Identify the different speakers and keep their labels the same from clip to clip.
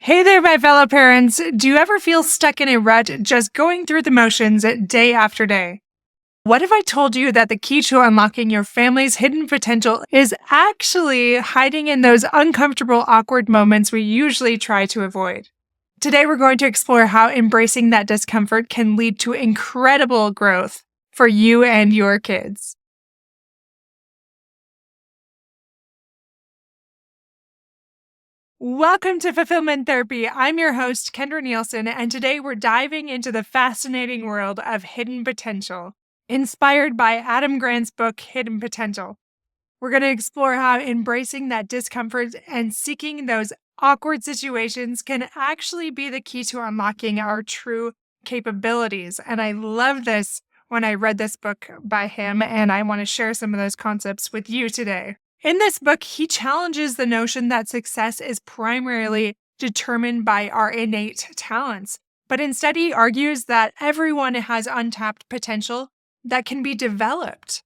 Speaker 1: Hey there, my fellow parents. Do you ever feel stuck in a rut just going through the motions day after day? What if I told you that the key to unlocking your family's hidden potential is actually hiding in those uncomfortable, awkward moments we usually try to avoid? Today, we're going to explore how embracing that discomfort can lead to incredible growth for you and your kids. Welcome to Fulfillment Therapy. I'm your host, Kendra Nielsen, and today we're diving into the fascinating world of hidden potential, inspired by Adam Grant's book, Hidden Potential. We're going to explore how embracing that discomfort and seeking those awkward situations can actually be the key to unlocking our true capabilities. And I love this when I read this book by him, and I want to share some of those concepts with you today. In this book, he challenges the notion that success is primarily determined by our innate talents, but instead he argues that everyone has untapped potential that can be developed.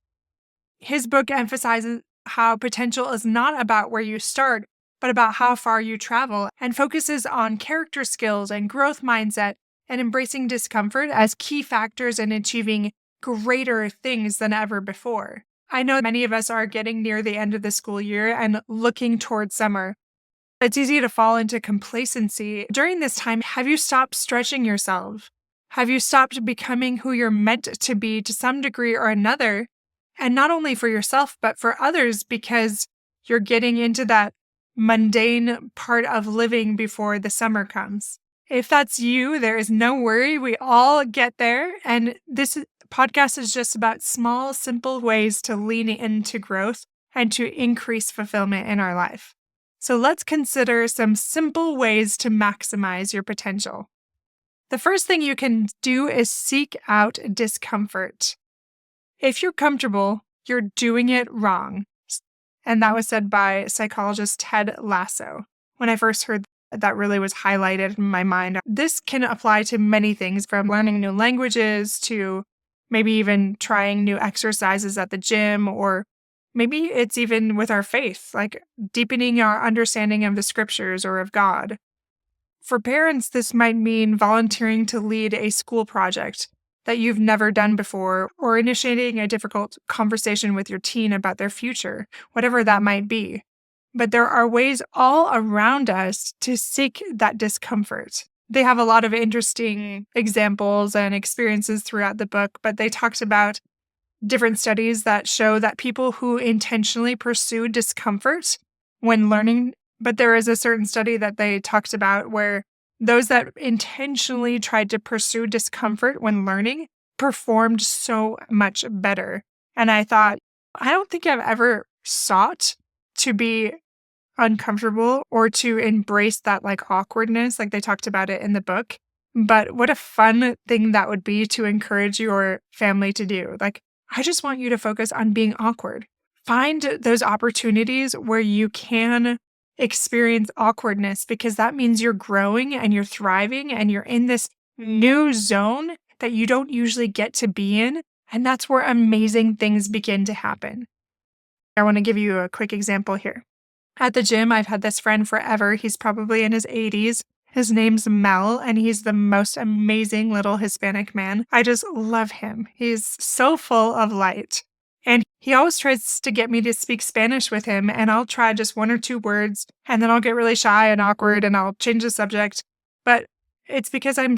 Speaker 1: His book emphasizes how potential is not about where you start, but about how far you travel, and focuses on character skills and growth mindset and embracing discomfort as key factors in achieving greater things than ever before. I know many of us are getting near the end of the school year and looking towards summer. It's easy to fall into complacency. During this time, have you stopped stretching yourself? Have you stopped becoming who you're meant to be to some degree or another? And not only for yourself, but for others, because you're getting into that mundane part of living before the summer comes. If that's you, there is no worry. We all get there. And this podcast is just about small, simple ways to lean into growth and to increase fulfillment in our life. So let's consider some simple ways to maximize your potential. The first thing you can do is seek out discomfort. If you're comfortable, you're doing it wrong. And that was said by psychologist Ted Lasso. When I first heard that really was highlighted in my mind. This can apply to many things, from learning new languages to maybe even trying new exercises at the gym, or maybe it's even with our faith, like deepening our understanding of the scriptures or of God. For parents, this might mean volunteering to lead a school project that you've never done before, or initiating a difficult conversation with your teen about their future, whatever that might be. But there are ways all around us to seek that discomfort. They have a lot of interesting examples and experiences throughout the book, but they talked about different studies that show that people who intentionally pursue discomfort when learning, but there is a certain study that they talked about where those that intentionally tried to pursue discomfort when learning performed so much better. And I thought, I don't think I've ever sought to be uncomfortable or to embrace that awkwardness, like they talked about it in the book. But what a fun thing that would be to encourage your family to do. I just want you to focus on being awkward. Find those opportunities where you can experience awkwardness, because that means you're growing and you're thriving and you're in this new zone that you don't usually get to be in. And that's where amazing things begin to happen. I want to give you a quick example here. At the gym, I've had this friend forever. He's probably in his 80s. His name's Mel, and he's the most amazing little Hispanic man. I just love him. He's so full of light. And he always tries to get me to speak Spanish with him, and I'll try just one or two words, and then I'll get really shy and awkward, and I'll change the subject. But it's because I'm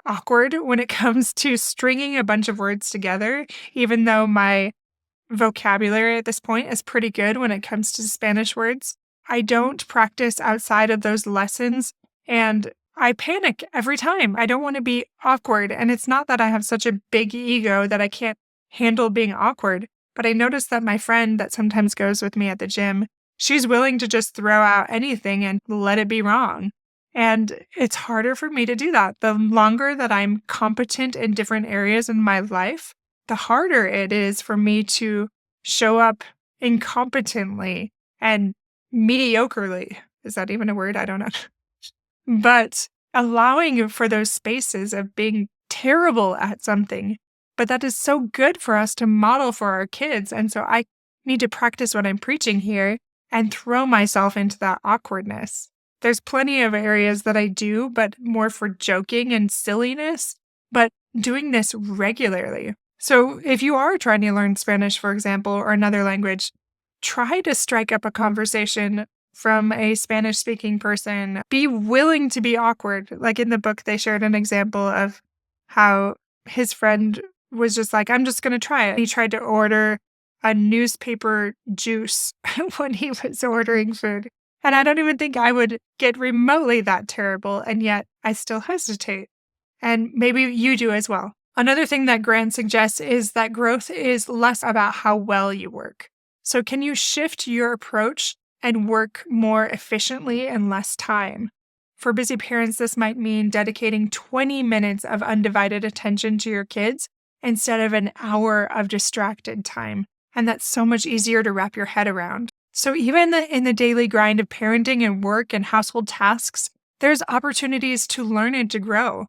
Speaker 1: awkward when it comes to stringing a bunch of words together, even though my vocabulary at this point is pretty good when it comes to Spanish words. I don't practice outside of those lessons, and I panic every time. I don't want to be awkward, and it's not that I have such a big ego that I can't handle being awkward, but I notice that my friend that sometimes goes with me at the gym, she's willing to just throw out anything and let it be wrong. And it's harder for me to do that. The longer that I'm competent in different areas in my life, the harder it is for me to show up incompetently and mediocrely. Is that even a word? I don't know. But allowing for those spaces of being terrible at something. But that is so good for us to model for our kids. And so I need to practice what I'm preaching here and throw myself into that awkwardness. There's plenty of areas that I do, but more for joking and silliness, but doing this regularly. So if you are trying to learn Spanish, for example, or another language, try to strike up a conversation from a Spanish-speaking person. Be willing to be awkward. Like in the book, they shared an example of how his friend was just like, I'm just going to try it. He tried to order a newspaper juice when he was ordering food. And I don't even think I would get remotely that terrible, and yet I still hesitate. And maybe you do as well. Another thing that Grant suggests is that growth is less about how well you work. So can you shift your approach and work more efficiently in less time? For busy parents, this might mean dedicating 20 minutes of undivided attention to your kids instead of an hour of distracted time. And that's so much easier to wrap your head around. So even in the daily grind of parenting and work and household tasks, there's opportunities to learn and to grow.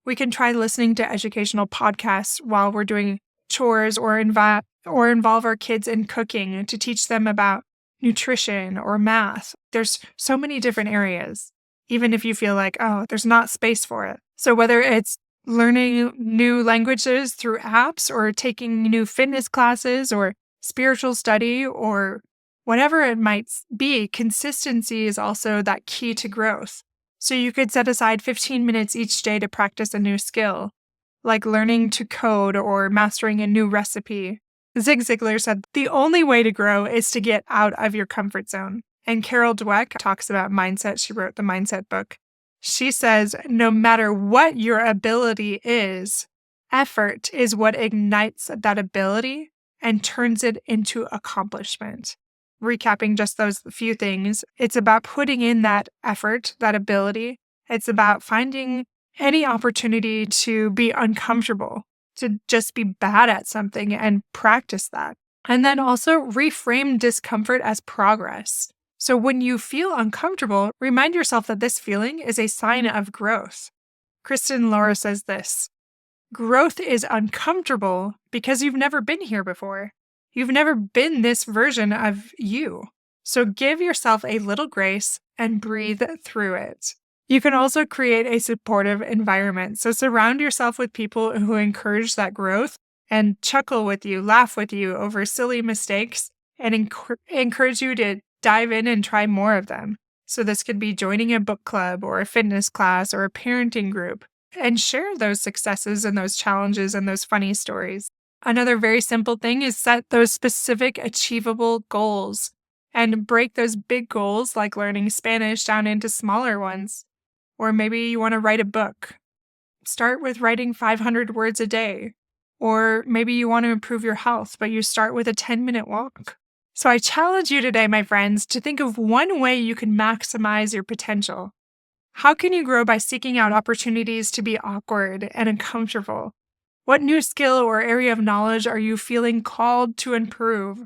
Speaker 1: We can try listening to educational podcasts while we're doing chores or involve our kids in cooking to teach them about nutrition or math. There's so many different areas, even if you feel like, oh, there's not space for it. So whether it's learning new languages through apps or taking new fitness classes or spiritual study or whatever it might be, consistency is also that key to growth. So you could set aside 15 minutes each day to practice a new skill, like learning to code or mastering a new recipe. Zig Ziglar said, the only way to grow is to get out of your comfort zone. And Carol Dweck talks about mindset. She wrote the Mindset book. She says, no matter what your ability is, effort is what ignites that ability and turns it into accomplishment. Recapping just those few things, it's about putting in that effort, that ability. It's about finding any opportunity to be uncomfortable, to just be bad at something and practice that. And then also reframe discomfort as progress. So when you feel uncomfortable, remind yourself that this feeling is a sign of growth. Kristen Laura says this, growth is uncomfortable because you've never been here before. You've never been this version of you. So give yourself a little grace and breathe through it. You can also create a supportive environment. So surround yourself with people who encourage that growth and chuckle with you, laugh with you over silly mistakes, and encourage you to dive in and try more of them. So this could be joining a book club or a fitness class or a parenting group, and share those successes and those challenges and those funny stories. Another very simple thing is set those specific achievable goals and break those big goals like learning Spanish down into smaller ones. Or maybe you want to write a book. Start with writing 500 words a day. Or maybe you want to improve your health, but you start with a 10-minute walk. So I challenge you today, my friends, to think of one way you can maximize your potential. How can you grow by seeking out opportunities to be awkward and uncomfortable? What new skill or area of knowledge are you feeling called to improve?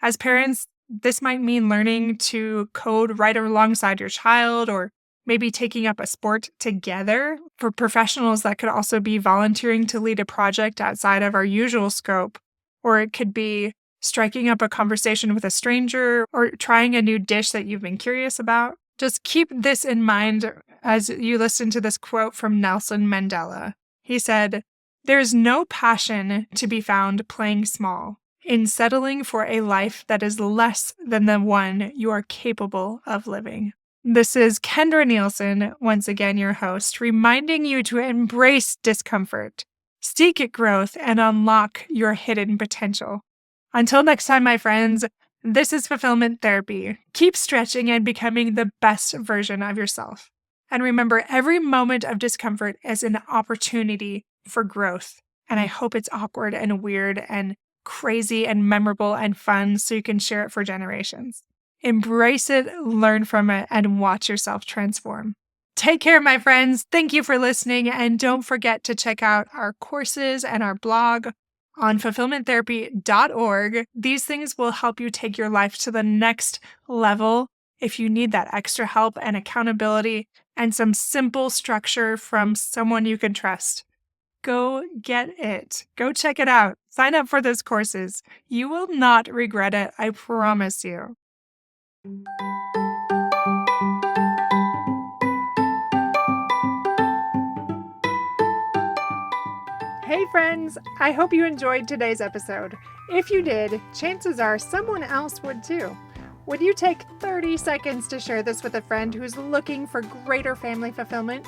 Speaker 1: As parents, this might mean learning to code right alongside your child, or maybe taking up a sport together. For professionals, that could also be volunteering to lead a project outside of our usual scope, or it could be striking up a conversation with a stranger or trying a new dish that you've been curious about. Just keep this in mind as you listen to this quote from Nelson Mandela. He said, "There's no passion to be found playing small, in settling for a life that is less than the one you are capable of living." This is Kendra Nielsen, once again your host, reminding you to embrace discomfort, seek growth, and unlock your hidden potential. Until next time, my friends, this is Fulfillment Therapy. Keep stretching and becoming the best version of yourself. And remember, every moment of discomfort is an opportunity for growth. And I hope it's awkward and weird and crazy and memorable and fun so you can share it for generations. Embrace it, learn from it, and watch yourself transform. Take care, my friends. Thank you for listening. And don't forget to check out our courses and our blog on fulfillmenttherapy.org. These things will help you take your life to the next level if you need that extra help and accountability and some simple structure from someone you can trust. Go get it. Go check it out. Sign up for those courses. You will not regret it. I promise you. Hey friends, I hope you enjoyed today's episode. If you did, chances are someone else would too. Would you take 30 seconds to share this with a friend who's looking for greater family fulfillment?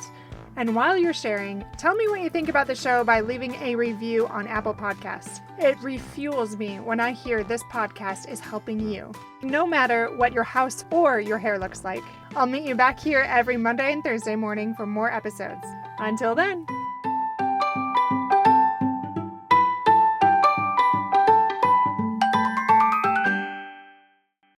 Speaker 1: And while you're sharing, tell me what you think about the show by leaving a review on Apple Podcasts. It refuels me when I hear this podcast is helping you. No matter what your house or your hair looks like, I'll meet you back here every Monday and Thursday morning for more episodes. Until then.